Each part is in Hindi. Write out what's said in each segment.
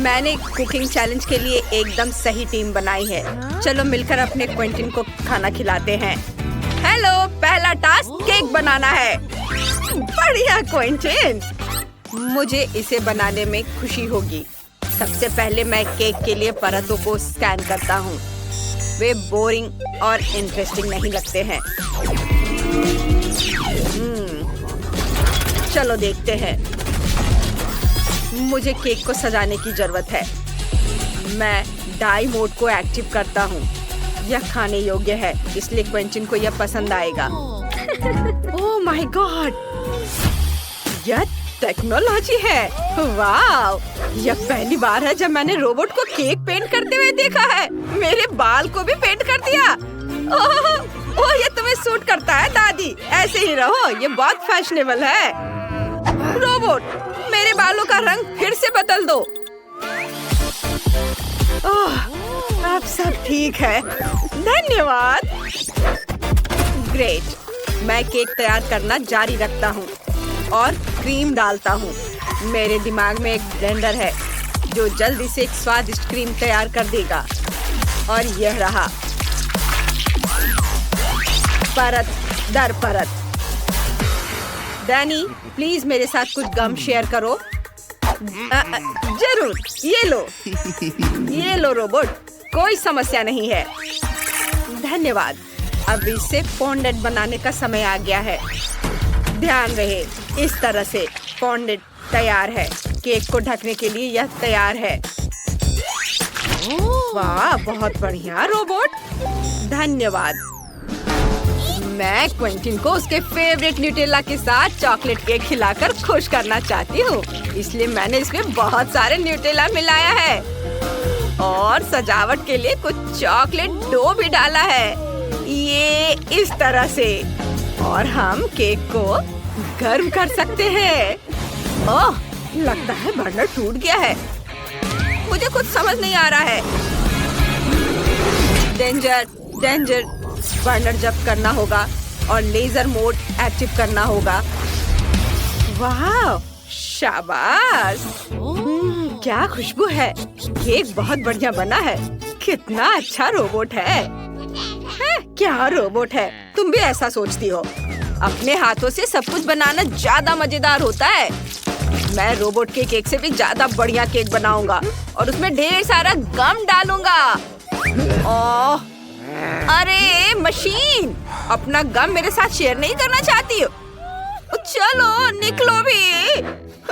मैंने कुकिंग चैलेंज के लिए एकदम सही टीम बनाई है। चलो मिलकर अपने क्विंटन को खाना खिलाते हैं। हेलो, पहला टास्क केक बनाना है। बढ़िया क्विंटन, मुझे इसे बनाने में खुशी होगी। सबसे पहले मैं केक के लिए परतों को स्कैन करता हूँ। वे बोरिंग और इंटरेस्टिंग नहीं लगते हैं। चलो देखते हैं। मुझे केक को सजाने की जरूरत है। मैं डाई मोड को एक्टिव करता हूँ। यह खाने योग्य है, इसलिए क्विंटन को यह पसंद आएगा। ओह माय गॉड, यह टेक्नोलॉजी है। वाव, यह पहली बार है जब मैंने रोबोट को केक पेंट करते हुए देखा है। मेरे बाल को भी पेंट कर दिया। ओह, ये तुम्हें सूट करता है दादी। ऐसे ही रहो, ये बहुत फैशनेबल है। रोबोट, मेरे बालों का रंग फिर से बदल दो। ओह, अब सब ठीक है। धन्यवाद। ग्रेट, मैं केक तैयार करना जारी रखता हूँ और क्रीम डालता हूँ। मेरे दिमाग में एक ब्लेंडर है जो जल्दी से एक स्वादिष्ट क्रीम तैयार कर देगा। और यह रहा, परत दर परत। डैनी, प्लीज मेरे साथ कुछ गम शेयर करो। जरूर, ये लो रोबोट, कोई समस्या नहीं है। धन्यवाद। अब इससे फॉन्डेंट बनाने का समय आ गया है। ध्यान रहे, इस तरह से फॉन्डेंट तैयार है। केक को ढकने के लिए यह तैयार है। वाह, बहुत बढ़िया रोबोट। धन्यवाद। मैं क्विंटन को उसके फेवरेट न्यूटेला के साथ चॉकलेट केक खिलाकर खुश करना चाहती हूँ, इसलिए मैंने इसमें बहुत सारे न्यूटेला मिलाया है और सजावट के लिए कुछ चॉकलेट डो भी डाला है। ये इस तरह से, और हम केक को गर्म कर सकते हैं। ओह, लगता है बर्नर टूट गया है। मुझे कुछ समझ नहीं आ रहा है। Danger, danger. बर्नर जब्त करना होगा और लेजर मोड एक्टिव करना होगा। वाह, शाबाश। क्या खुशबू है। केक बहुत बढ़िया बना है। कितना अच्छा रोबोट है। क्या रोबोट है, तुम भी ऐसा सोचती हो। अपने हाथों से सब कुछ बनाना ज्यादा मजेदार होता है। मैं रोबोट के केक से भी ज्यादा बढ़िया केक बनाऊंगा और उसमें ढेर सारा गम डालूंगा। ओह, अरे मशीन, अपना गम मेरे साथ शेयर नहीं करना चाहती हो? चलो निकलो भी।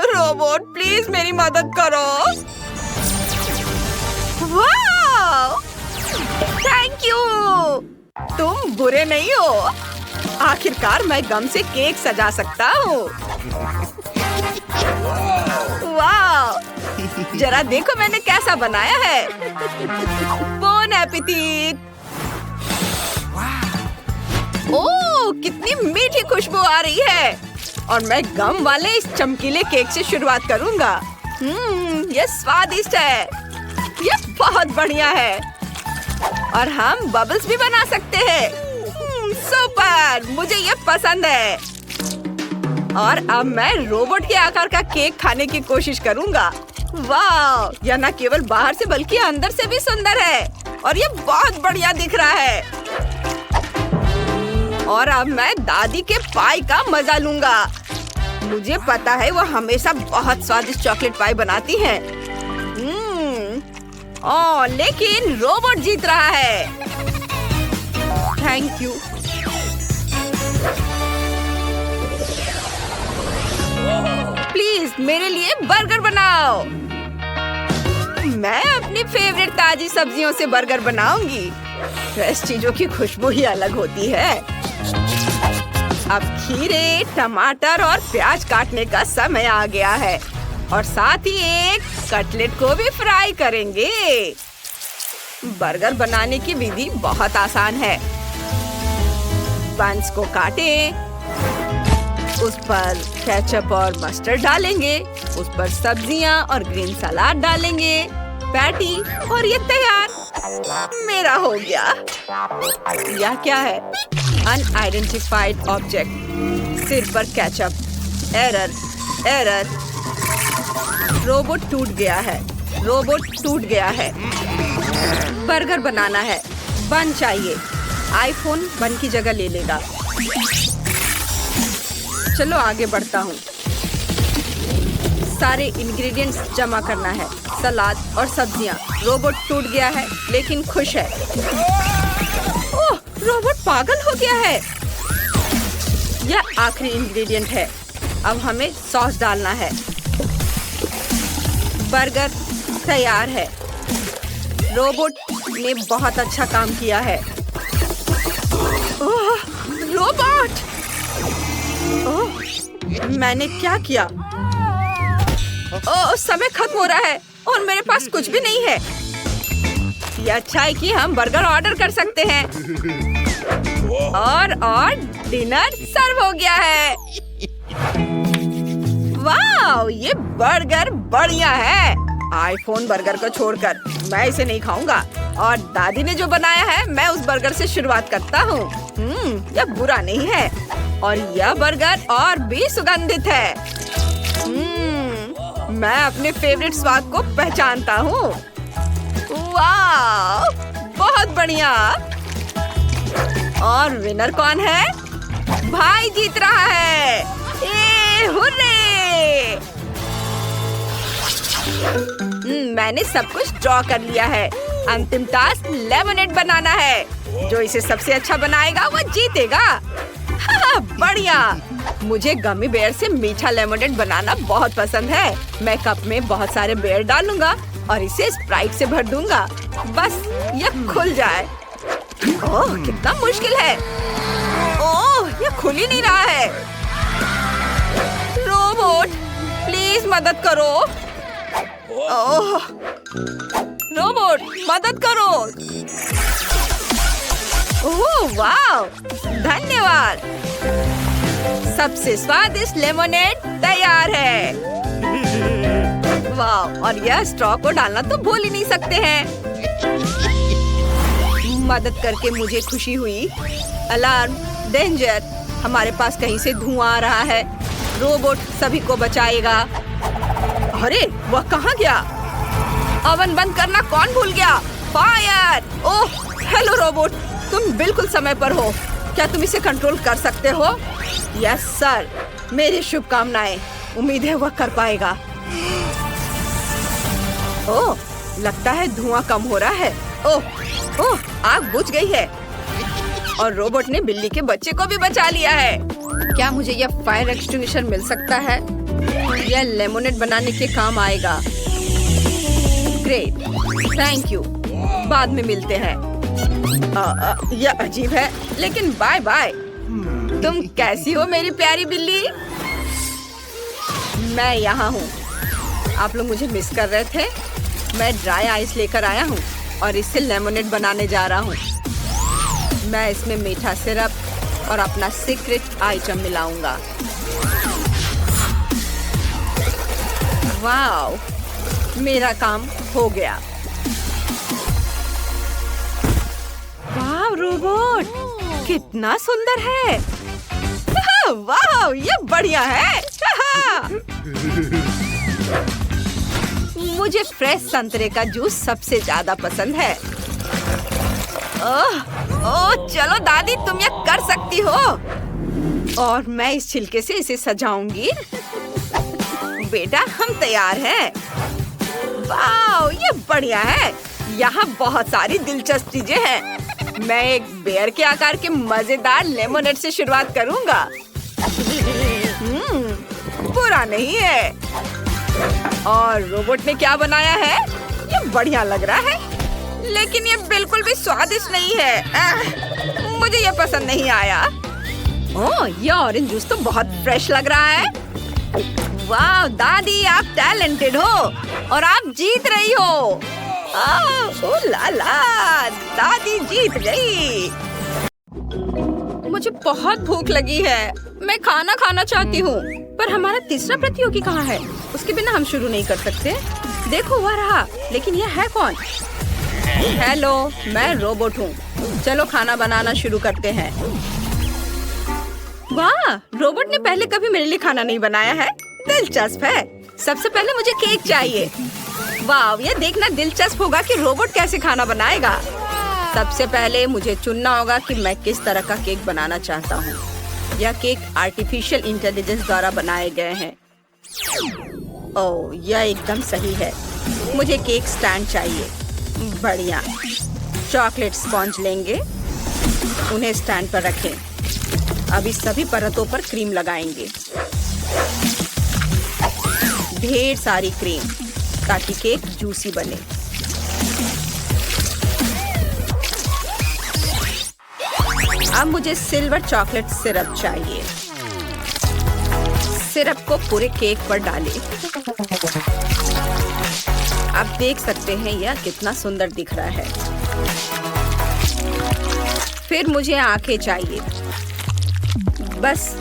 रोबोट, प्लीज मेरी मदद करो। वाह, थैंक यू। तुम बुरे नहीं हो। आखिरकार मैं गम से केक सजा सकता हूँ। वाह, जरा देखो मैंने कैसा बनाया है। Bone appétit. ओह, कितनी मीठी खुशबू आ रही है। और मैं गम वाले इस चमकीले केक से शुरुआत करूंगा। ये स्वादिष्ट है। ये बहुत बढ़िया है। और हम बबल्स भी बना सकते हैं। सुपर, मुझे ये पसंद है। और अब मैं रोबोट के आकार का केक खाने की कोशिश करूंगा। वाह, यह न केवल बाहर से बल्कि अंदर से भी सुंदर है और ये बहुत बढ़िया दिख रहा है। और अब मैं दादी के पाई का मजा लूंगा। मुझे पता है वो हमेशा बहुत स्वादिष्ट चॉकलेट पाई बनाती हैं। लेकिन रोबोट जीत रहा है। Thank you. प्लीज मेरे लिए बर्गर बनाओ। मैं अपनी फेवरेट ताजी सब्जियों से बर्गर बनाऊंगी। फ्रेश चीजों की खुशबू ही अलग होती है। अब खीरे, टमाटर और प्याज काटने का समय आ गया है और साथ ही एक कटलेट को भी फ्राई करेंगे। बर्गर बनाने की विधि बहुत आसान है। बन्स को काटें, उस पर केचप और मस्टर्ड डालेंगे, उस पर सब्जियां और ग्रीन सलाद डालेंगे, पैटी, और ये तैयार। मेरा हो गया। यह क्या है? Unidentified object. सिर पर केचप। Error, error. रोबोट टूट गया है। रोबोट टूट गया है। बर्गर बनाना है, बन चाहिए। आईफोन बन की जगह ले लेगा। चलो आगे बढ़ता हूँ। सारे इंग्रेडिएंट्स जमा करना है, सलाद और सब्जियाँ। रोबोट टूट गया है लेकिन खुश है। ओह, रोबोट पागल हो गया है। यह आखिरी इंग्रेडिएंट है। अब हमें सॉस डालना है। बर्गर तैयार है। रोबोट ने बहुत अच्छा काम किया है। ओह, रोबोट! ओह, मैंने क्या किया? ओह, समय खत्म हो रहा है और मेरे पास कुछ भी नहीं है। ये अच्छा है कि हम बर्गर ऑर्डर कर सकते हैं। और डिनर सर्व हो गया है। वाह, ये बर्गर बढ़िया है। आईफोन बर्गर को छोड़कर मैं इसे नहीं खाऊंगा। और दादी ने जो बनाया है, मैं उस बर्गर से शुरुआत करता हूँ। यह बुरा नहीं है और यह बर्गर और भी सुगंधित है। मैं अपने फेवरेट स्वाद को पहचानता हूँ। वाह, बहुत बढ़िया। और विनर कौन है? भाई जीत रहा है। हुर्रे! मैंने सब कुछ ड्रॉ कर लिया है। अंतिम टास्क लेमोनेड बनाना है। जो इसे सबसे अच्छा बनाएगा वो जीतेगा। बढ़िया। मुझे गमी बेयर से मीठा लेमोनेड बनाना बहुत पसंद है। मैं कप में बहुत सारे बेयर डालूंगा और इसे स्प्राइट से भर दूंगा। बस यह खुल जाए। ओह, कितना मुश्किल है। ओह, यह खुल ही नहीं रहा है। रोबोट, प्लीज मदद करो। ओह, रोबोट मदद करो। ओह वाह, धन्यवाद। सबसे स्वादिष्ट लेमोनेड तैयार है। वाह, और यह स्ट्रॉ को डालना तो भूल ही नहीं सकते हैं। मदद करके मुझे खुशी हुई। अलार्म, डेंजर, हमारे पास कहीं से धुआं आ रहा है। रोबोट सभी को बचाएगा। अरे, वह कहाँ गया? ओवन बंद करना कौन भूल गया? फायर! ओह, हेलो रोबोट, तुम बिल्कुल समय पर हो। क्या तुम इसे कंट्रोल कर सकते हो? यस सर, मेरी शुभकामनाएं। उम्मीद है वह कर पाएगा। ओह, लगता है धुआं कम हो रहा है। ओह, ओह, आग बुझ गई है। और रोबोट ने बिल्ली के बच्चे को भी बचा लिया है। क्या मुझे यह फायर एक्सटिंग्विशर मिल सकता है? यह लेमोनेड बनाने के काम आएगा। Great, thank you. बाद में मिलते हैं। यह अजीब है, लेकिन बाय बाय। तुम कैसी हो मेरी प्यारी बिल्ली? मैं यहाँ हूँ। आप लोग मुझे मिस कर रहे थे? मैं ड्राई आइस लेकर आया हूँ और इससे लेमोनेड बनाने जा रहा हूँ। मैं इसमें मीठा सिरप और अपना सीक्रेट आइटम मिलाऊंगा। वाव, मेरा काम हो गया। वाव रोबोट, कितना सुंदर है। वाव, ये बढ़िया है। मुझे फ्रेश संतरे का जूस सबसे ज्यादा पसंद है। ओह, चलो दादी, तुम यह कर सकती हो। और मैं इस छिलके से इसे सजाऊंगी। बेटा, हम तैयार हैं। वाह, ये बढ़िया है। यहाँ बहुत सारी दिलचस्प चीजें हैं। मैं एक बेयर के आकार के मजेदार लेमोनेड से शुरुआत करूंगा। बुरा नहीं है। और रोबोट ने क्या बनाया है? ये बढ़िया लग रहा है, लेकिन ये बिल्कुल भी स्वादिष्ट नहीं है। मुझे ये पसंद नहीं आया। ओह, ये ऑरेंज जूस तो बहुत फ्रेश लग रहा है। वाह दादी, आप टैलेंटेड हो और आप जीत रही हो। ओह ला ला, दादी जीत गई। मुझे बहुत भूख लगी है। मैं खाना खाना चाहती हूँ, पर हमारा तीसरा प्रतियोगी कहाँ है? उसके बिना हम शुरू नहीं कर सकते। देखो, वह रहा। लेकिन यह है कौन? हेलो, मैं रोबोट हूँ। चलो खाना बनाना शुरू करते हैं। वाह, रोबोट ने पहले कभी मेरे लिए खाना नहीं बनाया है। दिलचस्प है। सबसे पहले मुझे केक चाहिए। वाह, ये देखना दिलचस्प होगा कि रोबोट कैसे खाना बनाएगा। सबसे पहले मुझे चुनना होगा कि मैं किस तरह का केक बनाना चाहता हूँ। यह केक आर्टिफिशियल इंटेलिजेंस द्वारा बनाए गए हैं। ओह, यह एकदम सही है। मुझे केक स्टैंड चाहिए। बढ़िया। चॉकलेट स्पॉन्ज लेंगे, उन्हें स्टैंड पर रखें। अभी सभी परतों पर क्रीम लगाएंगे, ढेर सारी क्रीम, ताकि केक जूसी बने। अब मुझे सिल्वर चॉकलेट सिरप चाहिए। सिरप को पूरे केक पर डालें। आप देख सकते हैं यह कितना सुंदर दिख रहा है। फिर मुझे आंखें चाहिए। बस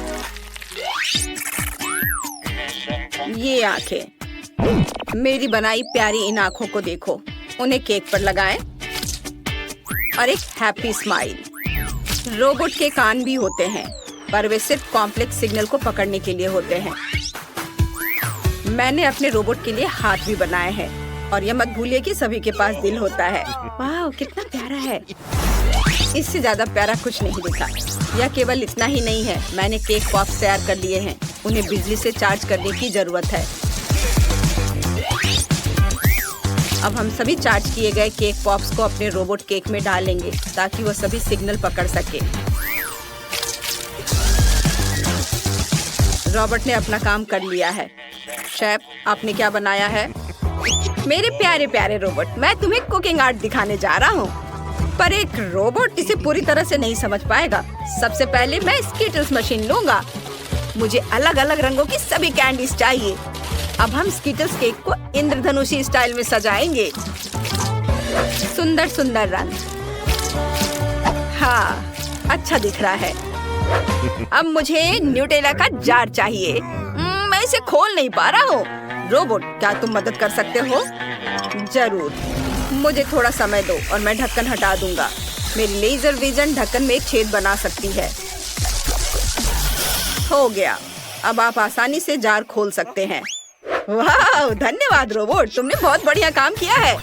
ये आंखें। मेरी बनाई प्यारी इन आंखों को देखो। उन्हें केक पर लगाएं और एक हैप्पी स्माइल। रोबोट के कान भी होते हैं, पर वे सिर्फ कॉम्प्लेक्स सिग्नल को पकड़ने के लिए होते हैं। मैंने अपने रोबोट के लिए हाथ भी बनाए हैं। और यह मत भूलिए कि सभी के पास दिल होता है। वाह, कितना प्यारा है। इससे ज्यादा प्यारा कुछ नहीं दिखा। यह केवल इतना ही नहीं है, मैंने केक पॉप्स तैयार कर लिए हैं। उन्हें बिजली से चार्ज करने की जरूरत है। अब हम सभी चार्ज किए गए केक पॉप्स को अपने रोबोट केक में डालेंगे, ताकि वो सभी सिग्नल पकड़ सके। रॉबर्ट ने अपना काम कर लिया है। शेफ, आपने क्या बनाया है? मेरे प्यारे प्यारे रोबोट, मैं तुम्हें कुकिंग आर्ट दिखाने जा रहा हूँ, पर एक रोबोट इसे पूरी तरह से नहीं समझ पाएगा। सबसे पहले मैं स्कीटल्स मशीन लूंगा। मुझे अलग अलग रंगों की सभी कैंडीज चाहिए। अब हम स्कीटल्स केक को इंद्रधनुषी स्टाइल में सजाएंगे। सुंदर सुंदर रंग। हाँ, अच्छा दिख रहा है। अब मुझे न्यूटेला का जार चाहिए। मैं इसे खोल नहीं पा रहा हूँ। रोबोट, क्या तुम मदद कर सकते हो? जरूर। मुझे थोड़ा समय दो और मैं ढक्कन हटा दूंगा। मेरी लेजर विजन ढक्कन में एक छेद बना सकती है। हो गया। अब आप आसानी से जार खोल सकते हैं। वाह, धन्यवाद रोबोट, तुमने बहुत बढ़िया काम किया है।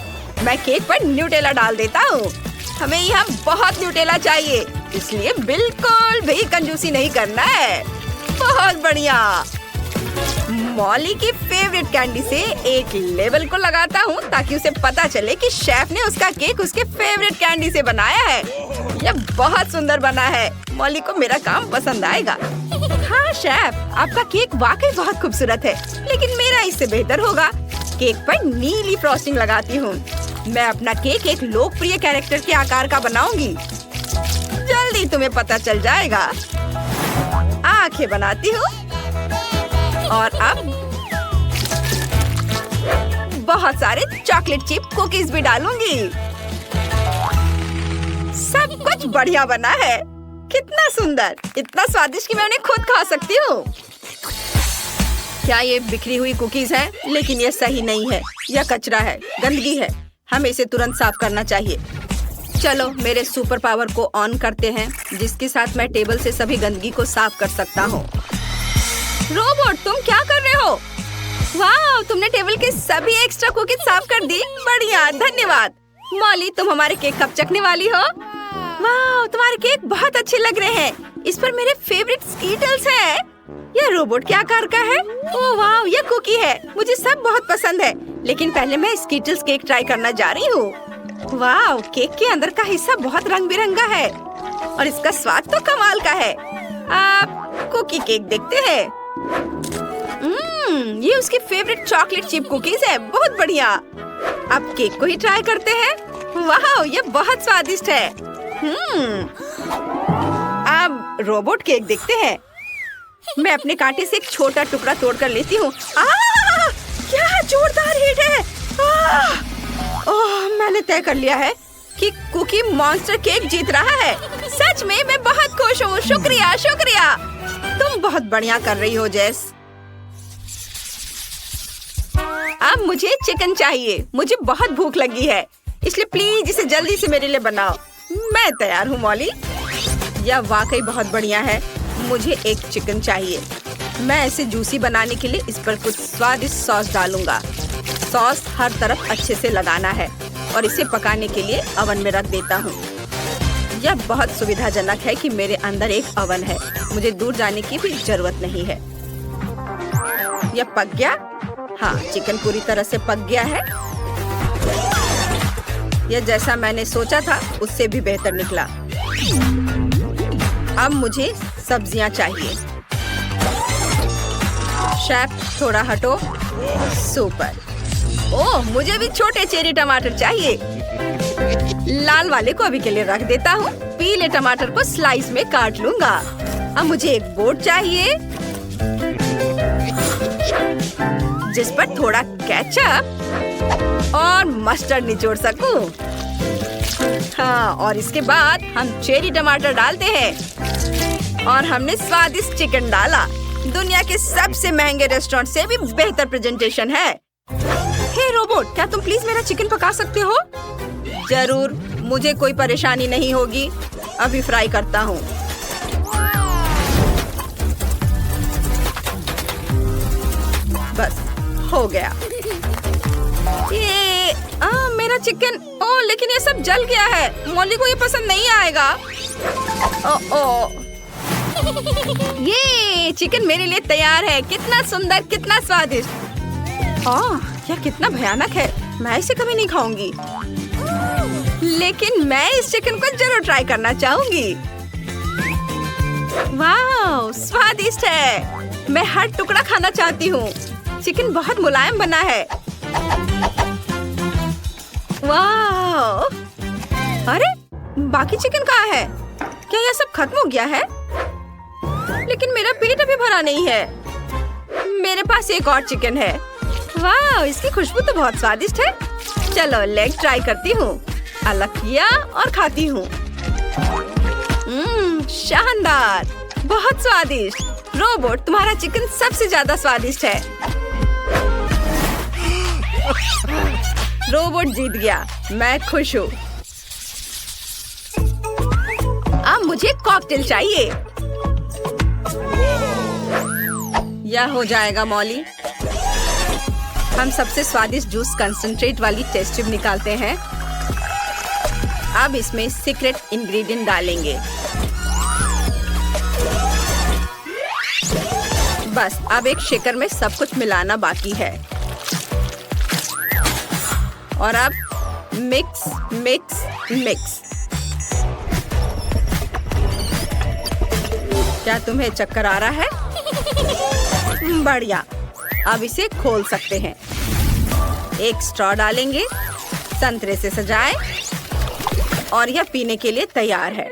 मैं केक पर न्यूटेला डाल देता हूँ। हमें यहाँ बहुत न्यूटेला चाहिए, इसलिए बिल्कुल भी कंजूसी नहीं करना है। बहुत बढ़िया। मॉली की फेवरेट कैंडी से एक लेबल को लगाता हूँ, ताकि उसे पता चले कि शेफ ने उसका केक उसके फेवरेट कैंडी से बनाया है। यह बहुत सुंदर बना है। मॉली को मेरा काम पसंद आएगा। हाँ शेफ, आपका केक वाकई बहुत खूबसूरत है, लेकिन मेरा इससे बेहतर होगा। केक पर नीली फ्रॉस्टिंग लगाती हूँ। मैं अपना केक एक लोकप्रिय कैरेक्टर के आकार का बनाऊंगी। जल्दी तुम्हें पता चल जाएगा। आंखें बनाती हूँ और अब बहुत सारे चॉकलेट चिप कुकीज भी डालूंगी। सब कुछ बढ़िया बना है। कितना सुंदर, इतना स्वादिष्ट कि मैं उन्हें खुद खा सकती हूँ। क्या ये बिखरी हुई कुकीज है? लेकिन ये सही नहीं है। यह कचरा है, गंदगी है। हमें इसे तुरंत साफ करना चाहिए। चलो मेरे सुपर पावर को ऑन करते हैं, जिसके साथ मैं टेबल से सभी गंदगी को साफ कर सकता हूँ। रोबोट, तुम क्या कर रहे हो? वाह, तुमने टेबल के सभी एक्स्ट्रा कुकीज साफ कर दी। बढ़िया, धन्यवाद। मॉली, तुम हमारे केक कब चखने वाली हो? वाह, तुम्हारे केक बहुत अच्छे लग रहे हैं। इस पर मेरे फेवरेट स्कीटल्स हैं। यह रोबोट के आकार का है। ओह वाह, यह कुकी है। मुझे सब बहुत पसंद है, लेकिन पहले मैं स्कीटल्स केक ट्राई करना जा रही हूँ। वाह, केक के अंदर का हिस्सा बहुत रंग बिरंगा है और इसका स्वाद तो कमाल का है। आप कुकी केक देखते हैं। ये उसकी फेवरेट चॉकलेट चिप कुकीज है। बहुत बढ़िया। अब केक को ही ट्राई करते हैं। वाह, यह बहुत स्वादिष्ट है। अब रोबोट केक देखते हैं। मैं अपने कांटे से एक छोटा टुकड़ा तोड़कर लेती हूँ। क्या जोरदार हिट है। ओह, मैंने तय कर लिया है कि कुकी मॉन्स्टर केक जीत रहा है। सच में मैं बहुत खुश हूँ। शुक्रिया शुक्रिया, तुम बहुत बढ़िया कर रही हो जेस। अब मुझे चिकन चाहिए। मुझे बहुत भूख लगी है, इसलिए प्लीज इसे जल्दी से मेरे लिए बनाओ। मैं तैयार हूँ मॉली। यह वाकई बहुत बढ़िया है। मुझे एक चिकन चाहिए। मैं इसे जूसी बनाने के लिए इस पर कुछ स्वादिष्ट सॉस डालूंगा। सॉस हर तरफ अच्छे से लगाना है और इसे पकाने के लिए ओवन में रख देता हूँ। यह बहुत सुविधाजनक है कि मेरे अंदर एक ओवन है। मुझे दूर जाने की भी जरूरत नहीं है। यह पक गया? हाँ, चिकन पूरी तरह से पक गया है। यह जैसा मैंने सोचा था उससे भी बेहतर निकला। अब मुझे सब्जियां चाहिए। शेफ थोड़ा हटो। सुपर। ओह, मुझे भी छोटे चेरी टमाटर चाहिए। लाल वाले को अभी के लिए रख देता हूँ। पीले टमाटर को स्लाइस में काट लूंगा। अब मुझे एक बोर्ड चाहिए जिस पर थोड़ा केचप और मस्टर्ड निचोड़ सकूं। हाँ, और इसके बाद हम चेरी टमाटर डालते हैं और हमने स्वादिष्ट चिकन डाला। दुनिया के सबसे महंगे रेस्टोरेंट से भी बेहतर प्रेजेंटेशन है। हे रोबोट, क्या तुम प्लीज मेरा चिकन पका सकते हो? जरूर, मुझे कोई परेशानी नहीं होगी। अभी फ्राई करता हूँ। बस हो गया। ये मेरा चिकन। ओह, लेकिन ये सब जल गया है। मॉली को ये पसंद नहीं आएगा। ओह, ये चिकन मेरे लिए तैयार है। कितना सुंदर, कितना स्वादिष्ट। यह कितना भयानक है। मैं इसे कभी नहीं खाऊंगी, लेकिन मैं इस चिकन को जरूर ट्राई करना चाहूंगी। वाह, स्वादिष्ट है। मैं हर टुकड़ा खाना चाहती हूँ। चिकन बहुत मुलायम बना है। वाह! अरे, बाकी चिकन कहाँ है? क्या यह सब खत्म हो गया है? लेकिन मेरा पेट अभी भरा नहीं है। मेरे पास एक और चिकन है। वाह, इसकी खुशबू तो बहुत स्वादिष्ट है। चलो लेग ट्राई करती हूँ। अलग किया और खाती हूँ। शानदार, बहुत स्वादिष्ट। रोबोट, तुम्हारा चिकन सबसे ज्यादा स्वादिष्ट है। रोबोट जीत गया। मैं खुश हूँ। अब मुझे कॉकटेल चाहिए। यह हो जाएगा मॉली। हम सबसे स्वादिष्ट जूस कंसंट्रेट वाली टेस्ट ट्यूब निकालते हैं। अब इसमें सीक्रेट इंग्रेडिएंट डालेंगे। बस अब एक शेकर में सब कुछ मिलाना बाकी है। और अब मिक्स मिक्स मिक्स। क्या तुम्हें चक्कर आ रहा है? बढ़िया। अब इसे खोल सकते हैं। एक स्ट्रॉ डालेंगे, संतरे से सजाएं और यह पीने के लिए तैयार है।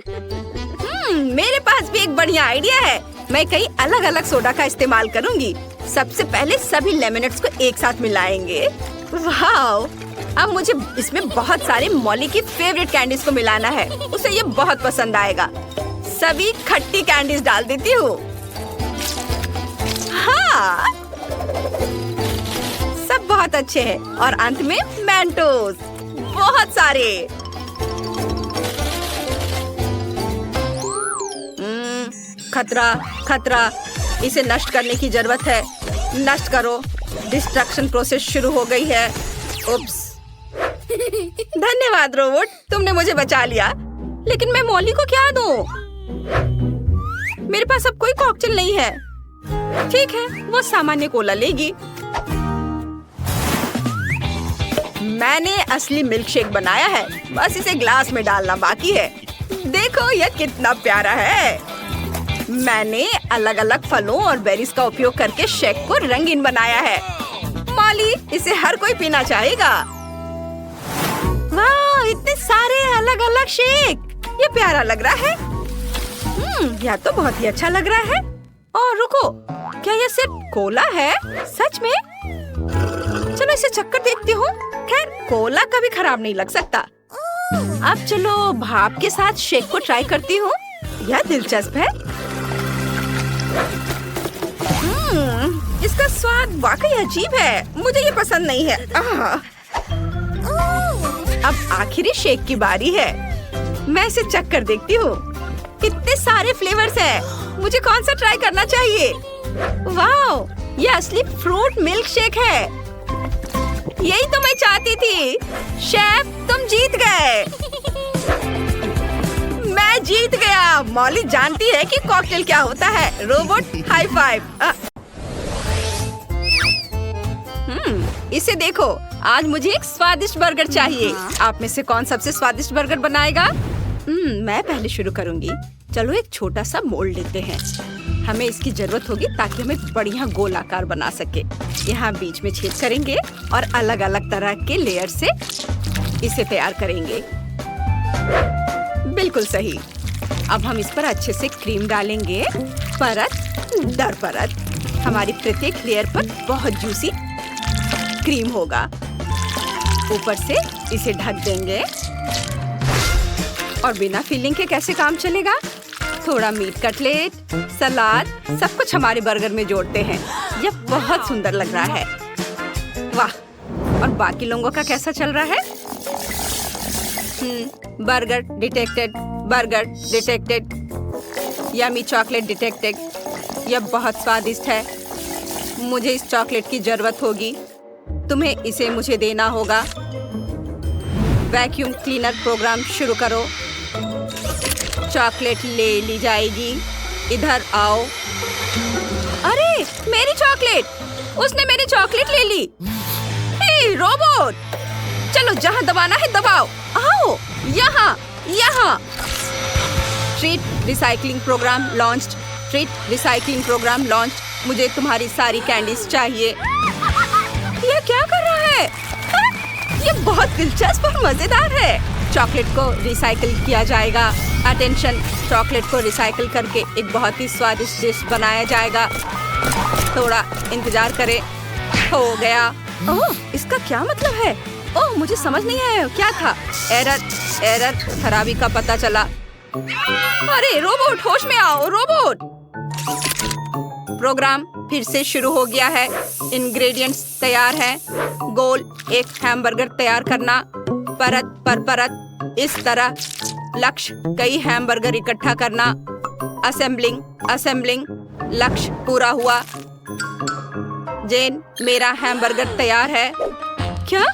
मेरे पास भी एक बढ़िया आइडिया है। मैं कई अलग अलग सोडा का इस्तेमाल करूंगी। सबसे पहले सभी लेमनेड्स को एक साथ मिलाएंगे। वाह! अब मुझे इसमें बहुत सारे मॉली की फेवरेट कैंडीज को मिलाना है। उसे ये बहुत पसंद आएगा। सभी खट्टी कैंडीज डाल देती हूँ। हाँ, सब बहुत अच्छे हैं। और अंत में मेंटोस, बहुत सारे। खतरा, खतरा। इसे नष्ट करने की जरूरत है। नष्ट करो। डिस्ट्रक्शन प्रोसेस शुरू हो गई है। उप्स। धन्यवाद रोबोट, तुमने मुझे बचा लिया। लेकिन मैं मॉली को क्या दूं? मेरे पास अब कोई कॉकटेल नहीं है। ठीक है, वो सामान्य कोला लेगी। मैंने असली मिल्कशेक बनाया है। बस इसे ग्लास में डालना बाकी है। देखो यह कितना प्यारा है। मैंने अलग अलग फलों और बेरीज का उपयोग करके शेक को रंगीन बनाया है। मॉली, इसे हर कोई पीना चाहेगा। वाह, इतने सारे अलग अलग शेक। ये प्यारा लग रहा है। यह तो बहुत ही अच्छा लग रहा है। और रुको, क्या यह सिर्फ कोला है? सच में? चलो इसे चक्कर देखती हूँ। खैर, कोला कभी खराब नहीं लग सकता। अब चलो भाप के साथ शेक को ट्राई करती हूँ। यह दिलचस्प है। इसका स्वाद वाकई अजीब है। मुझे ये पसंद नहीं है। अब आखिरी शेक की बारी है। मैं इसे चख कर देखती हूँ। कितने सारे फ्लेवर्स हैं। मुझे कौन सा ट्राई करना चाहिए? वाह, ये असली फ्रूट मिल्क शेक है। यही तो मैं चाहती थी। शेफ, तुम जीत गए। मैं जीत गया। मॉली जानती है कि कॉकटेल क्या होता है। Robot high five. इसे देखो, आज मुझे एक स्वादिष्ट बर्गर चाहिए। आप में से कौन सबसे स्वादिष्ट बर्गर बनाएगा? मैं पहले शुरू करूंगी। चलो एक छोटा सा मोल्ड लेते हैं। हमें इसकी जरूरत होगी ताकि हम एक बढ़िया गोल आकार बना सके। यहाँ बीच में छेद करेंगे और अलग अलग तरह के लेयर से इसे तैयार करेंगे। बिल्कुल सही। अब हम इस पर अच्छे से क्रीम डालेंगे, परत दर परत। हमारी प्रत्येक लेयर पर बहुत जूसी क्रीम होगा। ऊपर से इसे ढक देंगे। और बिना फिलिंग के कैसे काम चलेगा? थोड़ा मीट कटलेट, सलाद, सब कुछ हमारे बर्गर में जोड़ते हैं। यह बहुत सुंदर लग रहा है। वाह! और बाकी लोगों का कैसा चल रहा है? Burger detected, burger detected. Yummy chocolate detected. यह बहुत स्वादिष्ट है। मुझे इस चॉकलेट की जरूरत होगी। तुम्हें इसे मुझे देना होगा। वैक्यूम क्लीनर प्रोग्राम शुरू करो। चॉकलेट ले ली जाएगी। इधर आओ। अरे, मेरी चॉकलेट! उसने मेरी चॉकलेट ले ली। हे रोबोट, चलो जहाँ दबाना है दबाओ। आओ, यहाँ, यहाँ। Treat recycling program launched. Treat recycling program launched. मुझे तुम्हारी सारी कैंडीज चाहिए। ये क्या कर रहा है? ये बहुत दिलचस्प और मजेदार है। चॉकलेट को रिसाइकिल किया जाएगा। अटेंशन, चॉकलेट को रिसाइकिल करके एक बहुत ही स्वादिष्ट डिश बनाया जाएगा। थोड़ा इंतजार करें। हो गया। ओह, इसका क्या मतलब है? ओह, मुझे समझ नहीं आया क्या था। एरर, खराबी का पता चला। अरे रोबोट, होश में आओ। रोबोट, प्रोग्राम फिर से शुरू हो गया है। इंग्रेडिएंट्स तैयार हैं। गोल एक हैमबर्गर तैयार करना, परत पर परत इस तरह। लक्ष्य कई हैमबर्गर इकट्ठा करना। असेंबलिंग। लक्ष्य पूरा हुआ। जेन, मेरा हैमबर्गर तैयार है। क्या?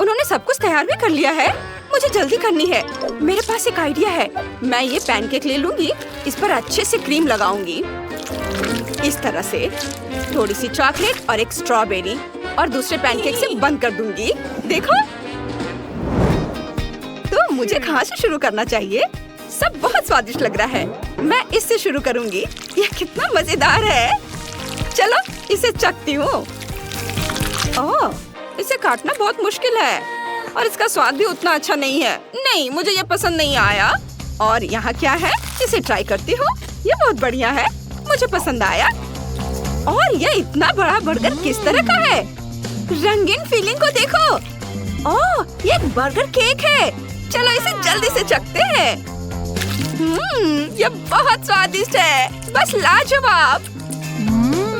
उन्होंने सब कुछ तैयार भी कर लिया है? मुझे जल्दी करनी है। मेरे पास एक आइडिया है। मैं ये पैनकेक ले लूंगी। इस पर अच्छे से क्रीम लगाऊंगी। इस तरह से थोड़ी सी चॉकलेट और एक स्ट्रॉबेरी और दूसरे पैनकेक से बंद कर दूंगी। देखो, तो मुझे कहाँ से शुरू करना चाहिए? सब बहुत स्वादिष्ट लग रहा है। मैं इससे शुरू करूंगी। यह कितना मजेदार है। चलो इसे चखती हूँ। ओह, इसे काटना बहुत मुश्किल है और इसका स्वाद भी उतना अच्छा नहीं है। नहीं, मुझे ये पसंद नहीं आया। और यहाँ क्या है? इसे ट्राई करती हूँ। ये बहुत बढ़िया है, मुझे पसंद आया। और ये इतना बड़ा बर्गर किस तरह का है? रंगीन फीलिंग को देखो। ओह, ये एक बर्गर केक है। चलो इसे जल्दी से चखते हैं। ये बहुत स्वादिष्ट है। बस लाजवाब।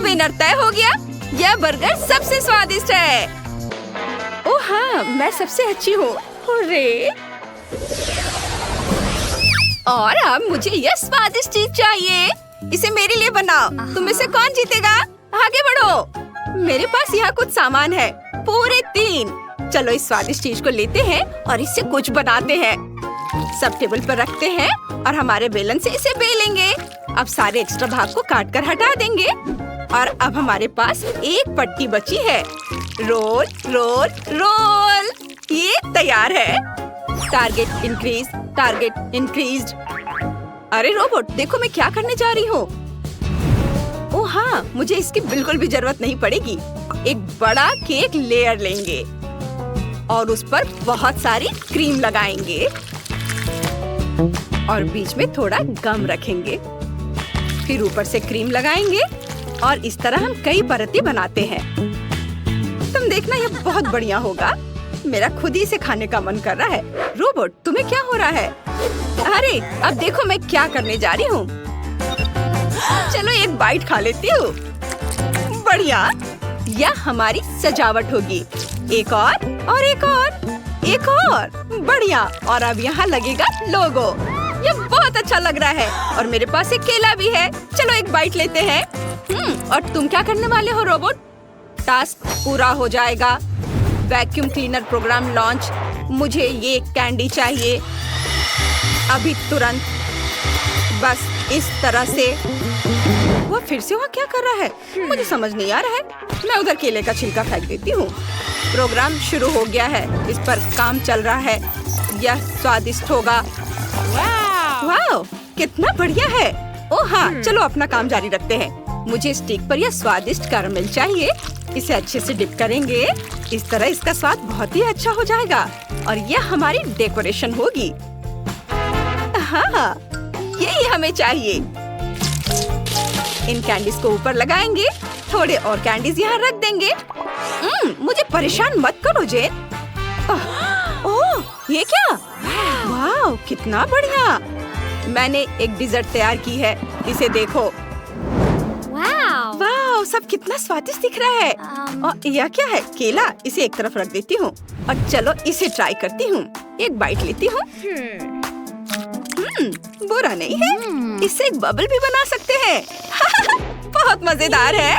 विनर तय हो गया। यह बर्गर सबसे स्वादिष्ट है। ओह हाँ, मैं सबसे अच्छी हूँ। हुर्रे! और अब मुझे यह स्वादिष्ट चीज चाहिए। इसे मेरे लिए बनाओ। तुम में से कौन जीतेगा? आगे बढ़ो। मेरे पास यहाँ कुछ सामान है, पूरे 3। चलो इस स्वादिष्ट चीज को लेते हैं और इससे कुछ बनाते हैं। सब टेबल पर रखते हैं और हमारे बेलन से इसे बेलेंगे। अब सारे एक्स्ट्रा भाग को काट कर हटा देंगे। और अब हमारे पास एक पट्टी बची है। Roll roll roll. ये तैयार है। Target increased. अरे रोबोट, देखो मैं क्या करने जा रही हूँ। ओह हाँ, मुझे इसकी बिल्कुल भी जरूरत नहीं पड़ेगी। एक बड़ा केक लेयर लेंगे और उस पर बहुत सारी क्रीम लगाएंगे और बीच में थोड़ा गम रखेंगे। फिर ऊपर से क्रीम लगाएंगे और इस तरह हम कई परतें बनाते हैं। तुम देखना, यह बहुत बढ़िया होगा। मेरा खुद ही इसे खाने का मन कर रहा है। रोबोट, तुम्हें क्या हो रहा है? अरे, अब देखो मैं क्या करने जा रही हूँ। चलो एक बाइट खा लेती हूँ। बढ़िया, यह हमारी सजावट होगी। एक और एक और। बढ़िया। और अब यहाँ लगेगा लोगो। यह बहुत अच्छा लग रहा है। और मेरे पास एक केला भी है। चलो एक बाइट लेते हैं। और तुम क्या करने वाले हो रोबोट? टास्क पूरा हो जाएगा। Vacuum cleaner program launch. मुझे ये कैंडी चाहिए अभी तुरंत। बस इस तरह से। वो फिर से वहाँ क्या कर रहा है? मुझे समझ नहीं आ रहा है। मैं उधर केले का छिलका फेंक देती हूँ। प्रोग्राम शुरू हो गया है। इस पर काम चल रहा है। यह स्वादिष्ट होगा। वाह, कितना बढ़िया है। ओह हाँ, चलो अपना काम जारी रखते हैं। मुझे स्टिक पर यह स्वादिष्ट कैरमेल चाहिए। इसे अच्छे से डिप करेंगे। इस तरह इसका स्वाद बहुत ही अच्छा हो जाएगा और यह हमारी डेकोरेशन होगी। हाँ, यही हमें चाहिए। इन कैंडीज को ऊपर लगाएंगे। थोड़े और कैंडीज यहाँ रख देंगे। मुझे परेशान मत करो जेन। ओह, ये क्या? वाह, कितना बढ़िया। मैंने एक डिजर्ट तैयार की है। इसे देखो। वाह, सब कितना स्वादिष्ट दिख रहा है। और यह क्या है? केला। इसे एक तरफ रख देती हूँ और चलो इसे ट्राई करती हूँ। एक बाइट लेती हूँ। बुरा नहीं है। इससे एक बबल भी बना सकते हैं। बहुत मजेदार है।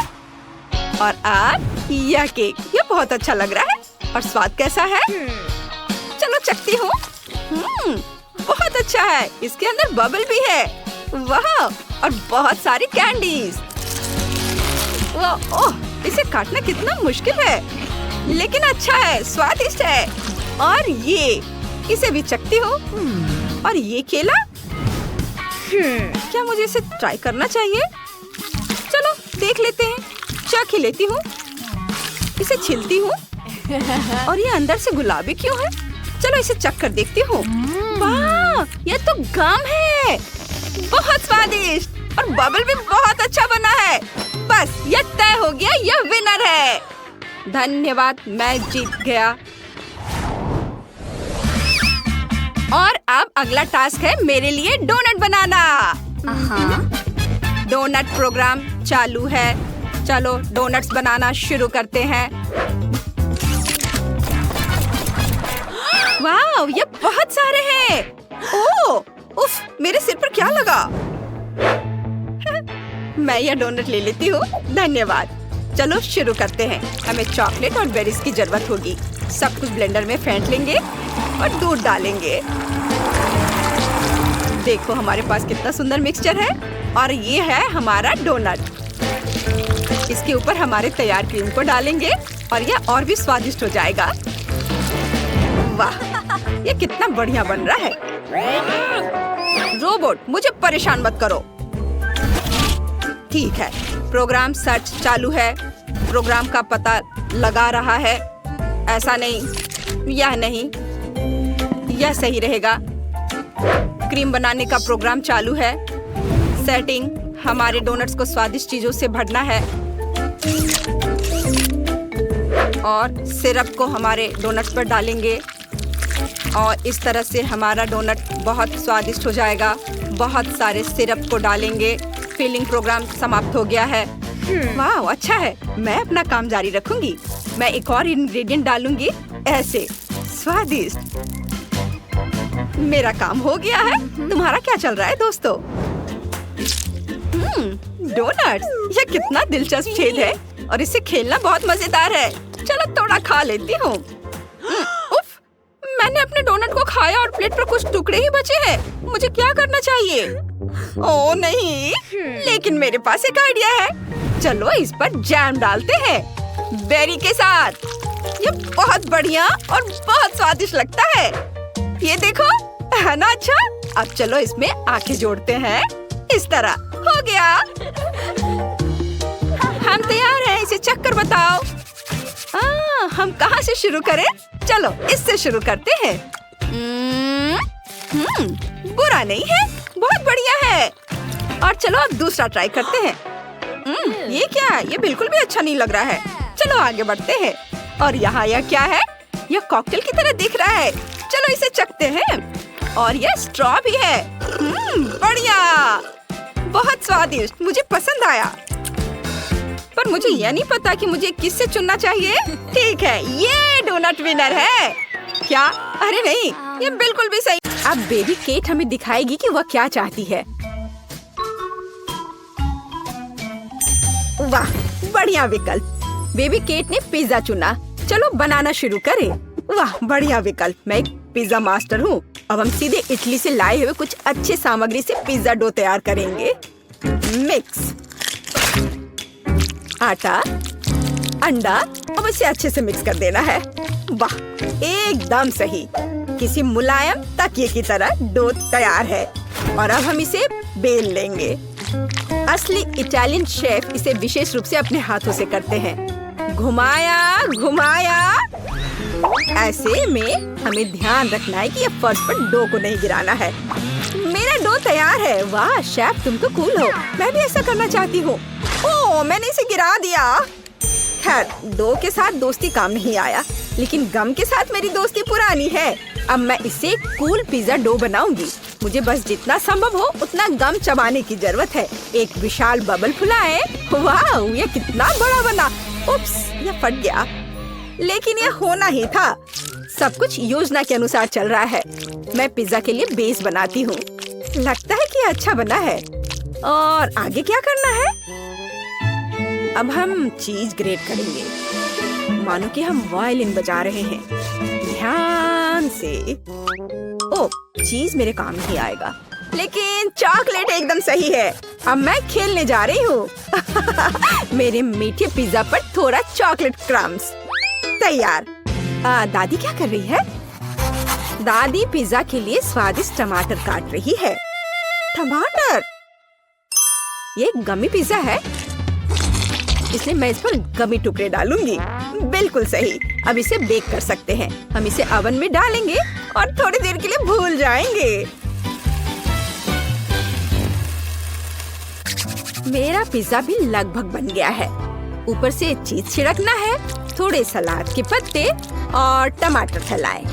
और अब यह केक, यह बहुत अच्छा लग रहा है। और स्वाद कैसा है? चलो चखती हूँ। बहुत अच्छा है। इसके अंदर बबल भी है। वाह, और बहुत सारी कैंडीज। ओह, इसे काटना कितना मुश्किल है, लेकिन अच्छा है, स्वादिष्ट है। और ये, इसे भी चखती हूँ। और ये केला, क्या मुझे इसे ट्राई करना चाहिए? चलो देख लेते हैं। चख ही लेती हूँ। इसे छिलती हूँ। और ये अंदर से गुलाबी क्यों है? चलो इसे चख कर देखती हूँ। वाह, ये तो गम है। बहुत स्वादिष्ट और बबल भी बहुत अच्छा बना है। बस ये तय हो गया, यह विनर है। धन्यवाद, मैं जीत गया। और अब अगला टास्क है मेरे लिए डोनट बनाना। डोनट प्रोग्राम चालू है। चलो डोनट्स बनाना शुरू करते हैं। वाह, ये बहुत सारे हैं। ओह, उफ, मेरे सिर पर क्या लगा? मैं यह डोनट ले लेती हूँ। धन्यवाद। चलो शुरू करते हैं। हमें चॉकलेट और बेरीज की जरूरत होगी। सब कुछ ब्लेंडर में फेंट लेंगे और दूध डालेंगे। देखो हमारे पास कितना सुंदर मिक्सचर है। और ये है हमारा डोनट। इसके ऊपर हमारे तैयार क्रीम को डालेंगे और यह और भी स्वादिष्ट हो जाएगा। वाह, ये कितना बढ़िया बन रहा है। रोबोट, मुझे परेशान मत करो। ठीक है, प्रोग्राम सर्च चालू है। प्रोग्राम का पता लगा रहा है। ऐसा नहीं, यह नहीं, यह सही रहेगा। क्रीम बनाने का प्रोग्राम चालू है। सेटिंग, हमारे डोनट्स को स्वादिष्ट चीजों से भरना है और सिरप को हमारे डोनट्स पर डालेंगे और इस तरह से हमारा डोनट बहुत स्वादिष्ट हो जाएगा। बहुत सारे सिरप को डालेंगे। फिलिंग प्रोग्राम समाप्त हो गया है। वाह, अच्छा है। मैं अपना काम जारी रखूंगी। मैं एक और इंग्रेडिएंट डालूंगी। ऐसे स्वादिष्ट। मेरा काम हो गया है। तुम्हारा क्या चल रहा है दोस्तों? डोनट्स, यह कितना दिलचस्प छेद है और इससे खेलना बहुत मजेदार है। चलो थोड़ा खा लेती हूँ। उफ, मैंने अपने डोनट को खाया और प्लेट पर कुछ टुकड़े ही बचे हैं। मुझे क्या करना चाहिए? ओह नहीं, लेकिन मेरे पास एक आइडिया है। चलो इस पर जैम डालते हैं बेरी के साथ। ये बहुत बढ़िया और बहुत स्वादिष्ट लगता है। ये देखो, है ना अच्छा? अब चलो इसमें आंखें जोड़ते हैं। इस तरह हो गया। हम तैयार हैं। इसे चख कर बताओ। हम कहाँ से शुरू करें? चलो इससे शुरू करते हैं। बुरा नहीं है, बहुत बढ़िया है। और चलो अब दूसरा ट्राई करते हैं। ये क्या है? ये बिल्कुल भी अच्छा नहीं लग रहा है। चलो आगे बढ़ते हैं। और यहाँ यह क्या है? यह कॉकटेल की तरह दिख रहा है। चलो इसे चखते हैं। और यह स्ट्रॉ भी है। बढ़िया, बहुत स्वादिष्ट, मुझे पसंद आया। पर मुझे यह नहीं पता कि मुझे किससे चुनना चाहिए। ठीक है, ये डोनट विनर है। क्या? अरे नहीं, ये बिल्कुल भी सही। अब बेबी केट हमें दिखाएगी कि वह क्या चाहती है। वाह, बढ़िया विकल्प। बेबी केट ने पिज्जा चुना। चलो बनाना शुरू करें। वाह, बढ़िया विकल्प। मैं एक पिज्जा मास्टर हूँ। अब हम सीधे इटली से लाए हुए कुछ अच्छे सामग्री से पिज्जा डो तैयार करेंगे। मिक्स आटा, अंडा, अब इसे अच्छे से मिक्स कर देना है। वाह, एकदम सही। किसी मुलायम तकिए की तरह डो तैयार है और अब हम इसे बेल लेंगे। असली इटालियन शेफ इसे विशेष रूप से अपने हाथों से करते हैं। घुमाया घुमाया। ऐसे में हमें ध्यान रखना है कि ये फर्श पर डो को नहीं गिराना है। मेरा डो तैयार है। वाह शेफ, तुम तो कूल हो। मैं भी ऐसा करना चाहती हूँ। ओह, मैंने इसे गिरा दिया। खैर, डो के साथ दोस्ती काम नहीं आया, लेकिन गम के साथ मेरी दोस्ती पुरानी है। अब मैं इसे कूल पिज्जा डो बनाऊंगी। मुझे बस जितना संभव हो उतना गम चबाने की जरूरत है। एक विशाल बबल फुलाएं। वाह, ये कितना बड़ा बना। उप्स, ये फट गया, लेकिन ये होना ही था। सब कुछ योजना के अनुसार चल रहा है। मैं पिज्जा के लिए बेस बनाती हूँ। लगता है कि अच्छा बना है। और आगे क्या करना है? अब हम चीज ग्रेट करेंगे, मानो कि हम वायलिन बजा रहे हैं। ध्यान से। ओह, चीज मेरे काम नहीं आएगा, लेकिन चॉकलेट एकदम सही है। अब मैं खेलने जा रही हूँ। मेरे मीठे पिज्जा पर थोड़ा चॉकलेट क्रम्स तैयार। दादी क्या कर रही है? दादी पिज्जा के लिए स्वादिष्ट टमाटर काट रही है। टमाटर? ये गमी पिज्जा है, इसलिए मैं इस पर गमी टुकड़े डालूंगी। बिल्कुल सही। अब इसे बेक कर सकते हैं। हम इसे ओवन में डालेंगे और थोड़ी देर के लिए भूल जाएंगे। मेरा पिज्जा भी लगभग बन गया है। ऊपर से चीज छिड़कना है, थोड़े सलाद के पत्ते और टमाटर फैलाएं।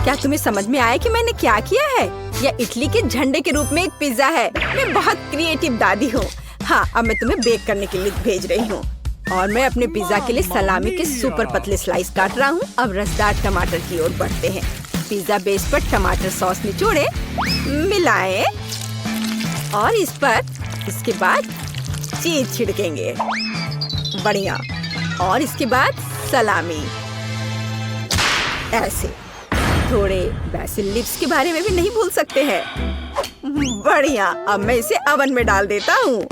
क्या तुम्हें समझ में आया कि मैंने क्या किया है? यह इटली के झंडे के रूप में एक पिज्जा है। मैं बहुत क्रिएटिव दादी हूँ। हाँ, अब मैं तुम्हें बेक करने के लिए भेज रही हूँ। और मैं अपने पिज्जा के लिए सलामी के सुपर पतले स्लाइस काट रहा हूँ। अब रसदार टमाटर की ओर बढ़ते हैं। पिज्जा बेस पर टमाटर सॉस निचोड़े, मिलाएं और इस पर इसके बाद चीज छिड़केंगे। बढ़िया। और इसके बाद सलामी। ऐसे थोड़े बेसिल लिव्स के बारे में भी नहीं भूल सकते हैं। बढ़िया। अब मैं इसे ओवन में डाल देता हूँ।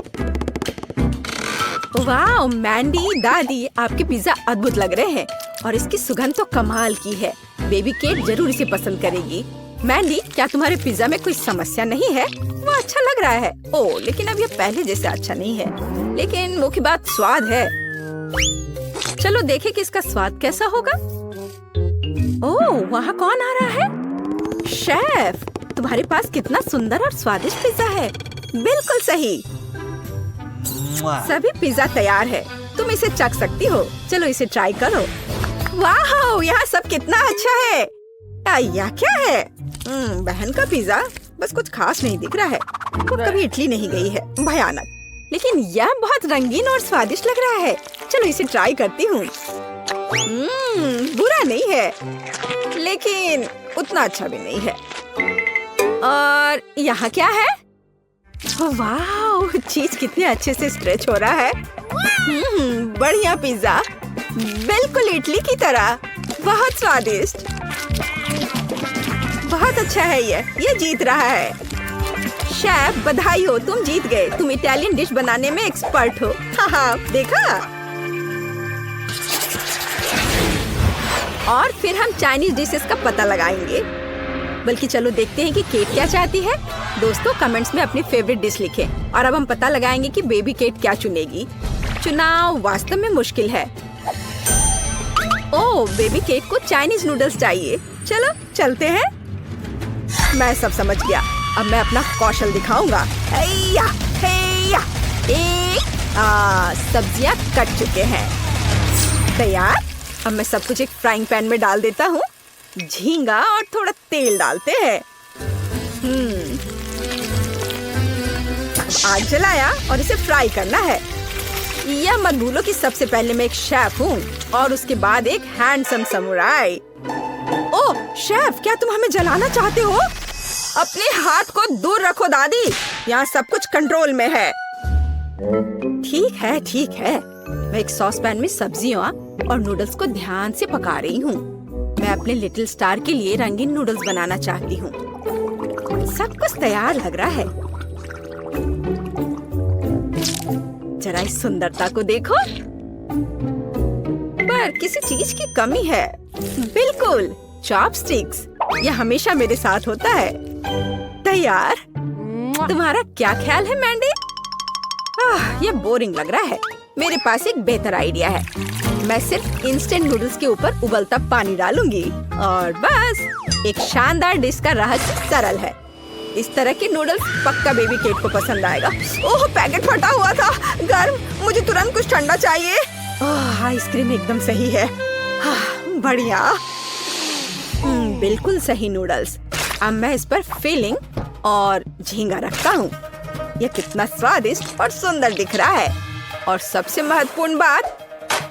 वाह मैंडी, दादी, आपके पिज्जा अद्भुत लग रहे हैं और इसकी सुगंध तो कमाल की है। बेबी केट जरूर इसे पसंद करेगी। मैंडी, क्या तुम्हारे पिज्जा में कोई समस्या नहीं है? वो अच्छा लग रहा है। ओह, लेकिन अब ये पहले जैसे अच्छा नहीं है। लेकिन मुख्य बात स्वाद है। चलो देखें कि इसका स्वाद कैसा होगा। ओह, वहाँ कौन आ रहा है? शेफ, तुम्हारे पास कितना सुंदर और स्वादिष्ट पिज्जा है। बिल्कुल सही। सभी पिज्जा तैयार है। तुम इसे चख सकती हो। चलो इसे ट्राई करो। वाह, यहाँ सब कितना अच्छा है। यह क्या है? बहन का पिज्जा बस कुछ खास नहीं दिख रहा है। वो कभी इटली नहीं गई है। भयानक। लेकिन यह बहुत रंगीन और स्वादिष्ट लग रहा है। चलो इसे ट्राई करती हूँ। बुरा नहीं है, लेकिन उतना अच्छा भी नहीं है। और यहाँ क्या है? वाह, चीज कितने अच्छे से स्ट्रेच हो रहा है। बढ़िया पिज्जा, बिल्कुल इटली की तरह। बहुत स्वादिष्ट। बहुत अच्छा है। ये जीत रहा है। शेफ, बधाई हो, तुम जीत गए। तुम इटालियन डिश बनाने में एक्सपर्ट हो। हाँ, देखा। और फिर हम चाइनीज डिशेस का पता लगाएंगे। बल्कि चलो देखते हैं कि केट क्या चाहती है। दोस्तों, कमेंट्स में अपनी फेवरेट डिश लिखें। और अब हम पता लगाएंगे कि बेबी केट क्या चुनेगी। चुनाव वास्तव में मुश्किल है। ओह, बेबी केट को चाइनीज नूडल्स चाहिए। चलो चलते हैं। मैं सब समझ गया। अब मैं अपना कौशल दिखाऊंगा। हैया, हैया। सब्जियां कट चुके हैं। तैयार। अब मैं सब कुछ एक फ्राइंग पैन में डाल देता हूँ। झींगा और थोड़ा तेल डालते हैं। आग जलाया और इसे फ्राई करना है। यह मत भूलो कि सबसे पहले मैं एक शेफ हूँ और उसके बाद एक हैंडसम समुराई। ओह शेफ, क्या तुम हमें जलाना चाहते हो? अपने हाथ को दूर रखो दादी। यहाँ सब कुछ कंट्रोल में है। ठीक है। मैं एक सॉस पैन में सब्जियों और नूडल्स को ध्यान से पका रही हूँ। मैं अपने लिटिल स्टार के लिए रंगीन नूडल्स बनाना चाहती हूँ। सब कुछ तैयार लग रहा है। जरा इस सुंदरता को देखो। पर किसी चीज की कमी है। बिल्कुल, चॉपस्टिक्स। यह हमेशा मेरे साथ होता है। तैयार। तुम्हारा क्या ख्याल है मैंडी? यह बोरिंग लग रहा है। मेरे पास एक बेहतर आइडिया है। मैं सिर्फ इंस्टेंट नूडल्स के ऊपर उबलता पानी डालूंगी और बस। एक शानदार डिश का रहस्य सरल है। इस तरह के नूडल्स पक्का बेबी केट को पसंद आएगा। ओह, पैकेट फटा हुआ था। गर्म। मुझे तुरंत कुछ ठंडा चाहिए। आइसक्रीम एकदम सही है। बढ़िया। बिल्कुल सही नूडल्स। अब मैं इस पर फिलिंग और झींगा रखता हूँ। यह कितना स्वादिष्ट और सुंदर दिख रहा है। और सबसे महत्वपूर्ण बात,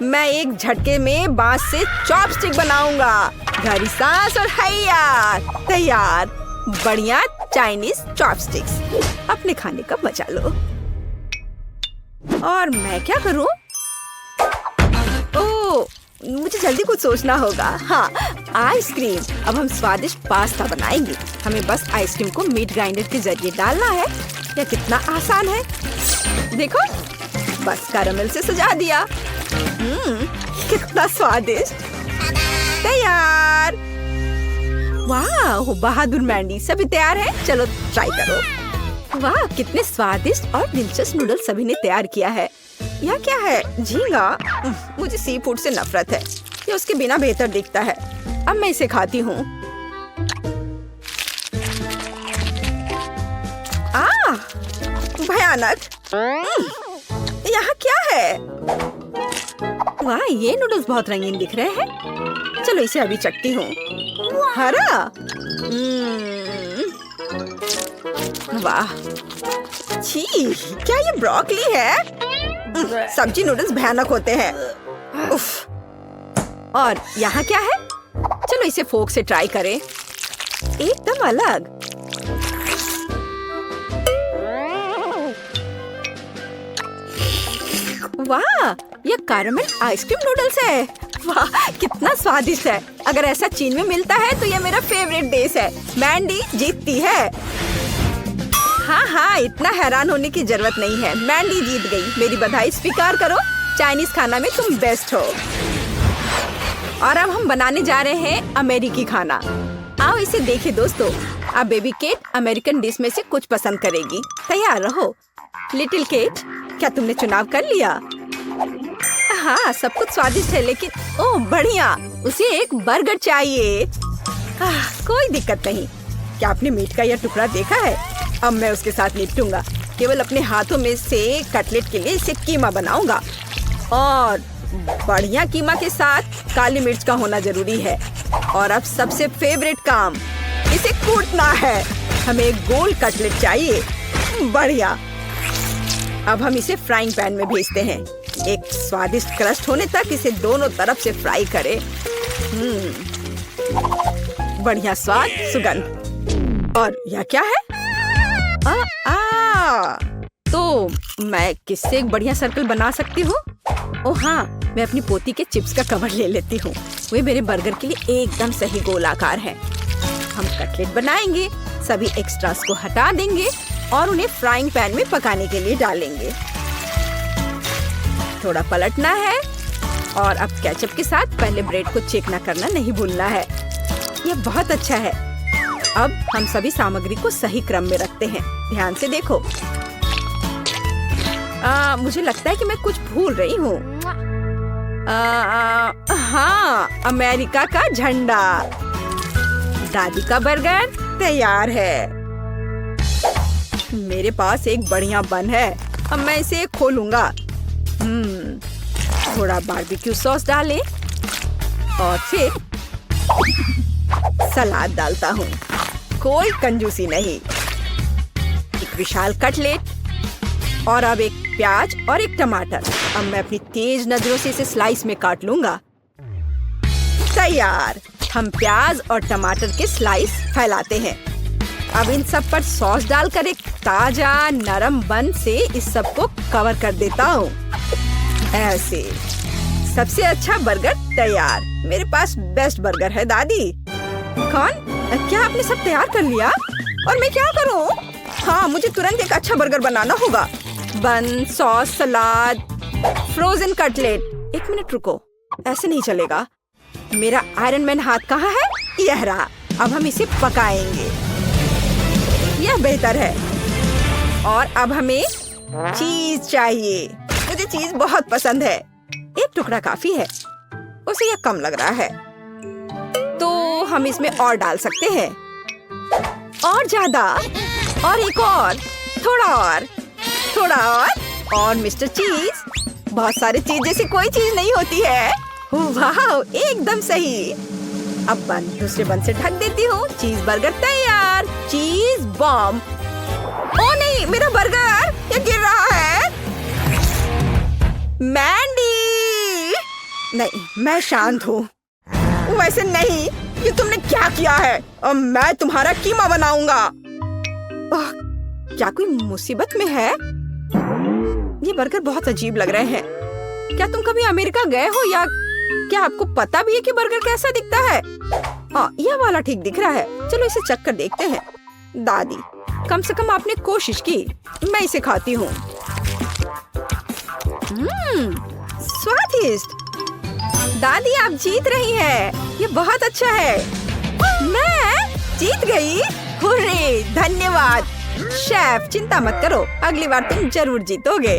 मैं एक झटके में बांस से चॉपस्टिक बनाऊंगा। गहरी सांस और हैया। तैयार। बढ़िया चाइनीज चॉपस्टिक्स। अपने खाने का मजा लो। और मैं क्या करूं? ओह, मुझे जल्दी कुछ सोचना होगा। हाँ, आइसक्रीम। अब हम स्वादिष्ट पास्ता बनाएंगे। हमें बस आइसक्रीम को मीट ग्राइंडर के जरिए डालना है। यह कितना आसान है। देखो, बस कैरेमल से सजा दिया। कितना स्वादिष्ट। तैयार। वाह, बहादुर मैंडी। सभी तैयार है? चलो ट्राई करो। वाह, कितने स्वादिष्ट और दिलचस्प नूडल्स सभी ने तैयार किया है। यह क्या है? झींगा। मुझे सी फूड से नफरत है। ये उसके बिना बेहतर दिखता है। अब मैं इसे खाती हूँ। भयानक। यहाँ क्या है? वाह, ये नूडल्स बहुत रंगीन दिख रहे हैं। चलो इसे अभी चखती हूँ। हरा। वाह, छी, क्या ये ब्रोकली है? सब्जी नूडल्स भयानक होते हैं। उफ। और यहाँ क्या है? चलो इसे फोक से ट्राई करें। एकदम अलग। वाह, ये कैरेमल आइसक्रीम नूडल्स है। वाह, कितना स्वादिष्ट है। अगर ऐसा चीन में मिलता है तो ये मेरा फेवरेट डिश है। मैंडी जीतती है। हाँ, इतना हैरान होने की जरूरत नहीं है। मैंडी जीत गई। मेरी बधाई स्वीकार करो। चाइनीज खाना में तुम बेस्ट हो। और अब हम बनाने जा रहे हैं अमेरिकी खाना। आओ इसे देखें दोस्तों। अब बेबी केट अमेरिकन डिश में से कुछ पसंद करेगी। तैयार रहो। लिटिल केट, क्या तुमने चुनाव कर लिया? हाँ, सब कुछ स्वादिष्ट है, लेकिन ओह बढ़िया, उसे एक बर्गर चाहिए। कोई दिक्कत नहीं। क्या आपने मीट का यह टुकड़ा देखा है? अब मैं उसके साथ निपटूंगा। केवल अपने हाथों में से कटलेट के लिए इसे कीमा बनाऊंगा। और बढ़िया कीमा के साथ काली मिर्च का होना जरूरी है। और अब सबसे फेवरेट काम, इसे कूटना है। हमें एक गोल कटलेट चाहिए। बढ़िया। अब हम इसे फ्राइंग पैन में भेजते हैं। एक स्वादिष्ट क्रस्ट होने तक इसे दोनों तरफ से फ्राई करें। बढ़िया स्वाद, सुगंध। और यह क्या है? तो मैं किससे एक बढ़िया सर्कल बना सकती हूँ? ओह हाँ, मैं अपनी पोती के चिप्स का कवर ले लेती हूँ। वे मेरे बर्गर के लिए एकदम सही गोल आकार है। हम कटलेट बनाएंगे, सभी एक्स्ट्रास को हटा देंगे और उन्हें फ्राइंग पैन में पकाने के लिए डालेंगे। थोड़ा पलटना है और अब केचप के साथ पहले ब्रेड को चेकना करना नहीं भूलना है। यह बहुत अच्छा है। अब हम सभी सामग्री को सही क्रम में रखते हैं। ध्यान से देखो। मुझे लगता है कि मैं कुछ भूल रही हूँ। हाँ, अमेरिका का झंडा। दादी का बर्गर तैयार है। मेरे पास एक बढ़िया बन है। अब मैं इसे खोलूंगा। थोड़ा बारबेक्यू सॉस डालें और फिर सलाद डालता हूँ। कोई कंजूसी नहीं। एक विशाल कटलेट और अब एक प्याज और एक टमाटर। अब मैं अपनी तेज नजरों से इसे स्लाइस में काट लूंगा। तैयार। हम प्याज और टमाटर के स्लाइस फैलाते हैं। अब इन सब पर सॉस डालकर एक ताजा नरम बन से इस सब को कवर कर देता हूँ। ऐसे सबसे अच्छा बर्गर तैयार। मेरे पास बेस्ट बर्गर है दादी। कौन? क्या आपने सब तैयार कर लिया? और मैं क्या करूँ? हाँ, मुझे तुरंत एक अच्छा बर्गर बनाना होगा। बन, सॉस, सलाद, फ्रोजन कटलेट। एक मिनट रुको, ऐसे नहीं चलेगा। मेरा आयरन मैन हाथ कहाँ है? यह रहा। अब हम इसे पकाएंगे। यह बेहतर है। और अब हमें चीज चाहिए। मुझे चीज बहुत पसंद है। एक टुकड़ा काफी है। उसे यह कम लग रहा है, तो हम इसमें और डाल सकते हैं। और ज्यादा, और एक और, थोड़ा और, थोड़ा और मिस्टर चीज। बहुत सारे चीज जैसी कोई चीज नहीं होती है। वाह, एकदम सही। अब बन, दूसरे बन से ढक देती हूँ। चीज बर्गर तैयार। चीज बॉम्ब। ओ नहीं, मेरा बर्गर ये गिर रहा है। मैंडी! नहीं, मैं शांत हूँ। वैसे नहीं, ये तुमने क्या किया है? अब मैं तुम्हारा कीमा बनाऊंगा। क्या कोई मुसीबत में है? ये बर्गर बहुत अजीब लग रहे हैं। क्या तुम कभी अमेरिका गए हो, या क्या आपको पता भी है कि बर्गर कैसा दिखता है? हाँ, यह वाला ठीक दिख रहा है। चलो इसे चख कर देखते हैं। दादी, कम से कम आपने कोशिश की। मैं इसे खाती हूँ। स्वादिष्ट। दादी, आप जीत रही हैं। ये बहुत अच्छा है। मैं जीत गई। हुर्रे, धन्यवाद। शेफ, चिंता मत करो, अगली बार तुम जरूर जीतोगे।